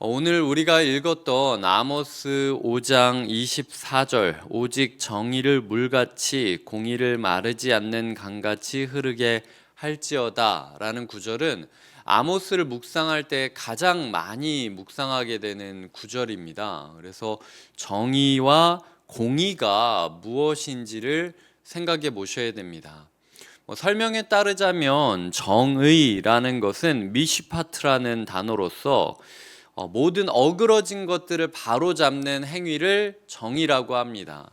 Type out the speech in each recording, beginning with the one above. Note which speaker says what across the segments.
Speaker 1: 오늘 우리가 읽었던 아모스 5장 24절 오직 정의를 물같이 공의를 마르지 않는 강같이 흐르게 할지어다 라는 구절은 아모스를 묵상할 때 가장 많이 묵상하게 되는 구절입니다. 그래서 정의와 공의가 무엇인지를 생각해 보셔야 됩니다. 설명에 따르자면 정의라는 것은 미시파트라는 단어로서 모든 어그러진 것들을 바로잡는 행위를 정의라고 합니다.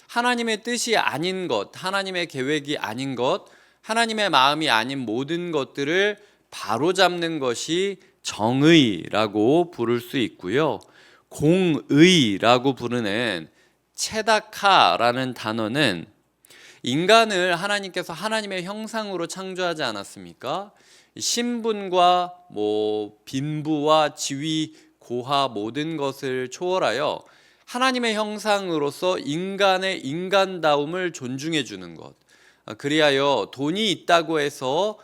Speaker 1: 하나님의 뜻이 아닌 것, 하나님의 계획이 아닌 것, 하나님의 마음이 아닌 모든 것들을 바로잡는 것이 정의라고 부를 수 있고요. 공의라고 부르는 체다카라는 단어는 인간을 하나님께서 하나님의 형상으로 창조하지 않았습니까? 신분과 빈부와 지위, 고하 모든 것을 초월하여 하나님의 형상으로서 인간의 인간다움을 존중해 주는 것. 그리하여 돈이 있다고 해서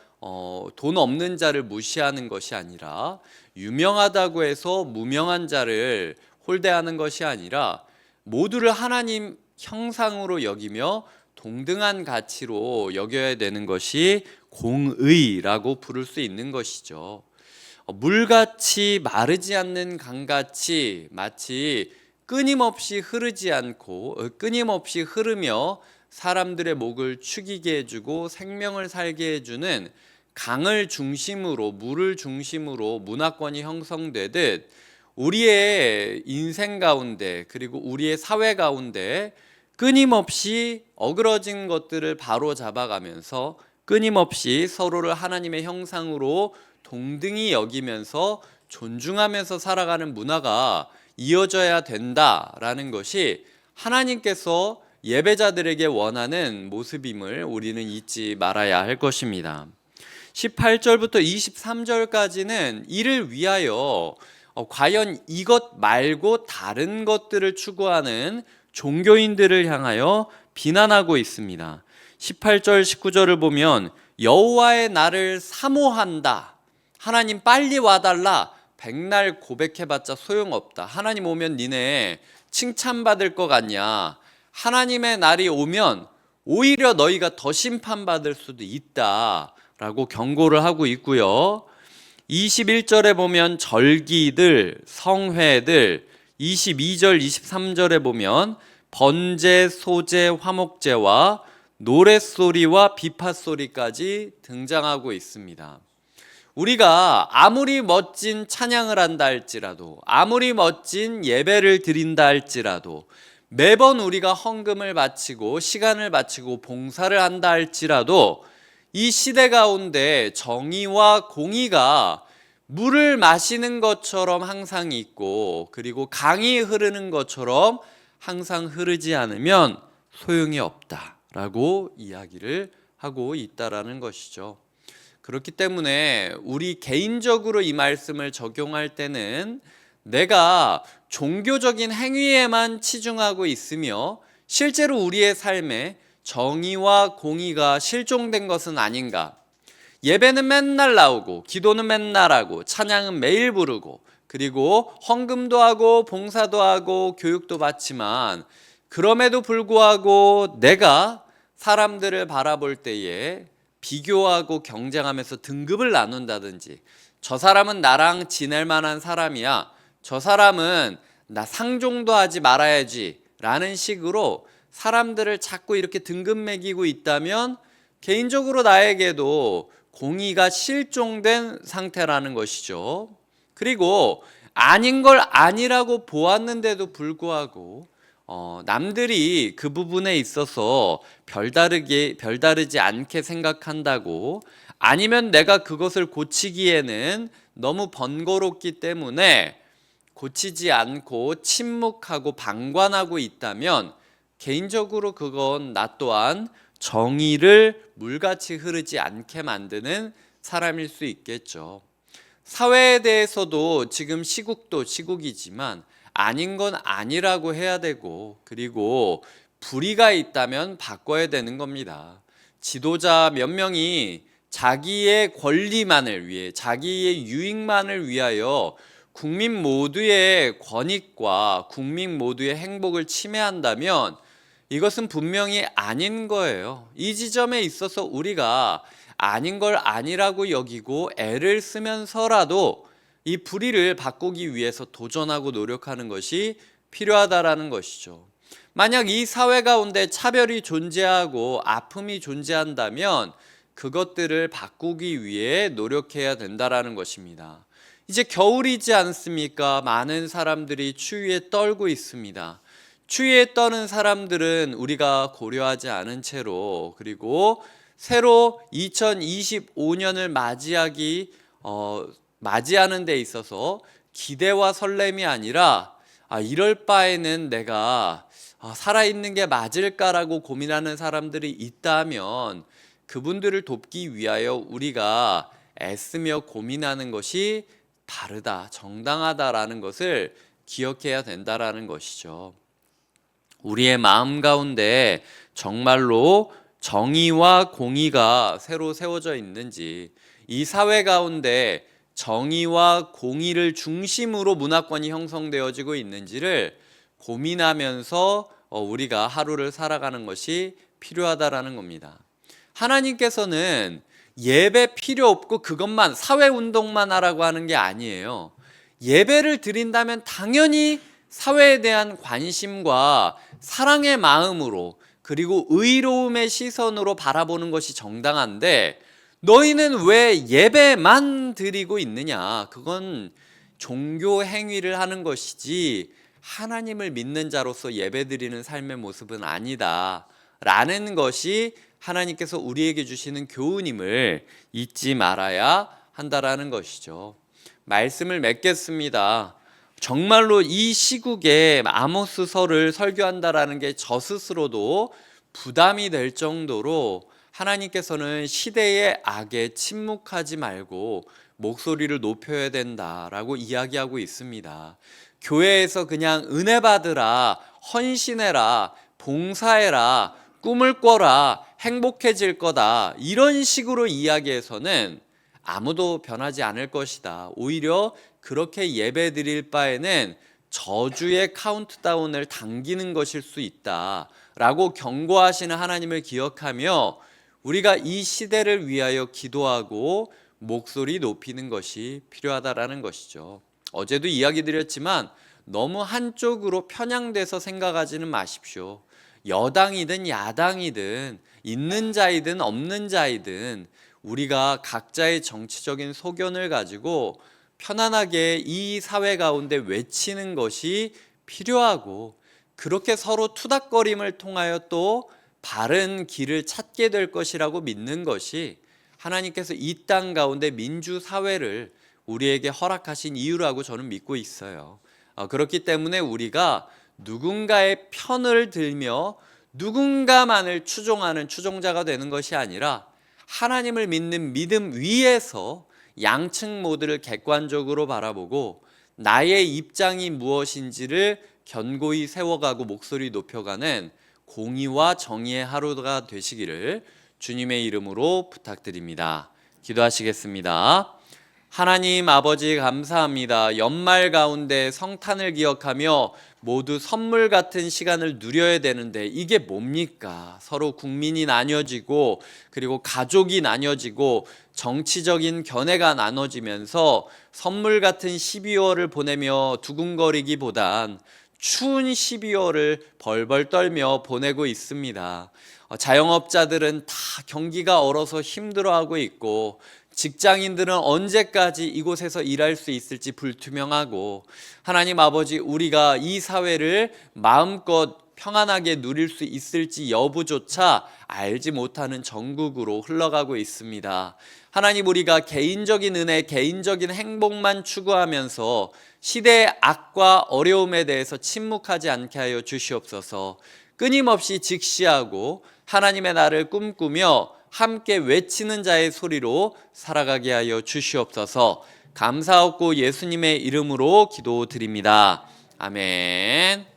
Speaker 1: 돈 없는 자를 무시하는 것이 아니라, 유명하다고 해서 무명한 자를 홀대하는 것이 아니라 모두를 하나님 형상으로 여기며 동등한 가치로 여겨야 되는 것이 공의라고 부를 수 있는 것이죠. 물같이 마르지 않는 강같이 마치 끊임없이 흐르지 않고 끊임없이 흐르며 사람들의 목을 축이게 해주고 생명을 살게 해주는 강을 중심으로, 물을 중심으로 문화권이 형성되듯 우리의 인생 가운데, 그리고 우리의 사회 가운데 끊임없이 어그러진 것들을 바로 잡아가면서 끊임없이 서로를 하나님의 형상으로 동등히 여기면서 존중하면서 살아가는 문화가 이어져야 된다라는 것이 하나님께서 예배자들에게 원하는 모습임을 우리는 잊지 말아야 할 것입니다. 18절부터 23절까지는 이를 위하여 과연 이것 말고 다른 것들을 추구하는 종교인들을 향하여 비난하고 있습니다. 18절 19절을 보면 여호와의 날을 사모한다. 하나님 빨리 와달라. 백날 고백해봤자 소용없다. 하나님 오면 니네 칭찬받을 것 같냐. 하나님의 날이 오면 오히려 너희가 더 심판받을 수도 있다 라고 경고를 하고 있고요. 21절에 보면 절기들, 성회들, 22절, 23절에 보면 번제, 소제, 화목제와 노랫소리와 비파소리까지 등장하고 있습니다. 우리가 아무리 멋진 찬양을 한다 할지라도, 아무리 멋진 예배를 드린다 할지라도, 매번 우리가 헌금을 바치고 시간을 바치고 봉사를 한다 할지라도 이 시대 가운데 정의와 공의가 물을 마시는 것처럼 항상 있고, 그리고 강이 흐르는 것처럼 항상 흐르지 않으면 소용이 없다라고 이야기를 하고 있다라는 것이죠. 그렇기 때문에 우리 개인적으로 이 말씀을 적용할 때는 내가 종교적인 행위에만 치중하고 있으며 실제로 우리의 삶에 정의와 공의가 실종된 것은 아닌가. 예배는 맨날 나오고, 기도는 맨날 하고, 찬양은 매일 부르고, 그리고 헌금도 하고 봉사도 하고 교육도 받지만, 그럼에도 불구하고 내가 사람들을 바라볼 때에 비교하고 경쟁하면서 등급을 나눈다든지, 저 사람은 나랑 지낼 만한 사람이야, 저 사람은 나 상종도 하지 말아야지 라는 식으로 사람들을 자꾸 이렇게 등급 매기고 있다면 개인적으로 나에게도 공의가 실종된 상태라는 것이죠. 그리고 아닌 걸 아니라고 보았는데도 불구하고 남들이 그 부분에 있어서 별다르지 않게 생각한다고, 아니면 내가 그것을 고치기에는 너무 번거롭기 때문에 고치지 않고 침묵하고 방관하고 있다면 개인적으로 그건 나 또한 정의를 물같이 흐르지 않게 만드는 사람일 수 있겠죠. 사회에 대해서도 지금 시국도 시국이지만 아닌 건 아니라고 해야 되고, 그리고 불의가 있다면 바꿔야 되는 겁니다. 지도자 몇 명이 자기의 권리만을 위해, 자기의 유익만을 위하여 국민 모두의 권익과 국민 모두의 행복을 침해한다면 이것은 분명히 아닌 거예요. 이 지점에 있어서 우리가 아닌 걸 아니라고 여기고 애를 쓰면서라도 이 불의를 바꾸기 위해서 도전하고 노력하는 것이 필요하다라는 것이죠. 만약 이 사회 가운데 차별이 존재하고 아픔이 존재한다면 그것들을 바꾸기 위해 노력해야 된다라는 것입니다. 이제 겨울이지 않습니까? 많은 사람들이 추위에 떨고 있습니다. 추위에 떠는 사람들은 우리가 고려하지 않은 채로, 그리고 새로 2025년을 맞이하는 데 있어서 기대와 설렘이 아니라 이럴 바에는 내가 살아있는 게 맞을까라고 고민하는 사람들이 있다면 그분들을 돕기 위하여 우리가 애쓰며 고민하는 것이 바르다, 정당하다라는 것을 기억해야 된다라는 것이죠. 우리의 마음 가운데 정말로 정의와 공의가 새로 세워져 있는지, 이 사회 가운데 정의와 공의를 중심으로 문화권이 형성되어지고 있는지를 고민하면서 우리가 하루를 살아가는 것이 필요하다라는 겁니다. 하나님께서는 예배 필요 없고 그것만 사회운동만 하라고 하는 게 아니에요. 예배를 드린다면 당연히 사회에 대한 관심과 사랑의 마음으로, 그리고 의로움의 시선으로 바라보는 것이 정당한데, 너희는 왜 예배만 드리고 있느냐? 그건 종교 행위를 하는 것이지 하나님을 믿는 자로서 예배 드리는 삶의 모습은 아니다 라는 것이 하나님께서 우리에게 주시는 교훈임을 잊지 말아야 한다라는 것이죠. 말씀을 맺겠습니다. 정말로 이 시국에 아모스서를 설교한다라는 게 저 스스로도 부담이 될 정도로 하나님께서는 시대의 악에 침묵하지 말고 목소리를 높여야 된다라고 이야기하고 있습니다. 교회에서 그냥 은혜 받으라, 헌신해라, 봉사해라, 꿈을 꿔라, 행복해질 거다, 이런 식으로 이야기해서는 아무도 변하지 않을 것이다. 오히려 그렇게 예배 드릴 바에는 저주의 카운트다운을 당기는 것일 수 있다 라고 경고하시는 하나님을 기억하며 우리가 이 시대를 위하여 기도하고 목소리 높이는 것이 필요하다라는 것이죠. 어제도 이야기 드렸지만 너무 한쪽으로 편향돼서 생각하지는 마십시오. 여당이든 야당이든 있는 자이든 없는 자이든 우리가 각자의 정치적인 소견을 가지고 편안하게 이 사회 가운데 외치는 것이 필요하고, 그렇게 서로 투닥거림을 통하여 또 바른 길을 찾게 될 것이라고 믿는 것이 하나님께서 이 땅 가운데 민주사회를 우리에게 허락하신 이유라고 저는 믿고 있어요. 그렇기 때문에 우리가 누군가의 편을 들며 누군가만을 추종하는 추종자가 되는 것이 아니라 하나님을 믿는 믿음 위에서 양측 모두를 객관적으로 바라보고 나의 입장이 무엇인지를 견고히 세워가고 목소리 높여가는 공의와 정의의 하루가 되시기를 주님의 이름으로 부탁드립니다. 기도하시겠습니다. 하나님 아버지 감사합니다. 연말 가운데 성탄을 기억하며 모두 선물 같은 시간을 누려야 되는데 이게 뭡니까? 서로 국민이 나뉘어지고, 그리고 가족이 나뉘어지고, 정치적인 견해가 나눠지면서 선물 같은 12월을 보내며 두근거리기보단 추운 12월을 벌벌 떨며 보내고 있습니다. 자영업자들은 다 경기가 얼어서 힘들어하고 있고, 직장인들은 언제까지 이곳에서 일할 수 있을지 불투명하고, 하나님 아버지, 우리가 이 사회를 마음껏 평안하게 누릴 수 있을지 여부조차 알지 못하는 정국으로 흘러가고 있습니다. 하나님, 우리가 개인적인 은혜, 개인적인 행복만 추구하면서 시대의 악과 어려움에 대해서 침묵하지 않게 하여 주시옵소서. 끊임없이 직시하고 하나님의 나라를 꿈꾸며 함께 외치는 자의 소리로 살아가게 하여 주시옵소서. 감사하고 예수님의 이름으로 기도드립니다. 아멘.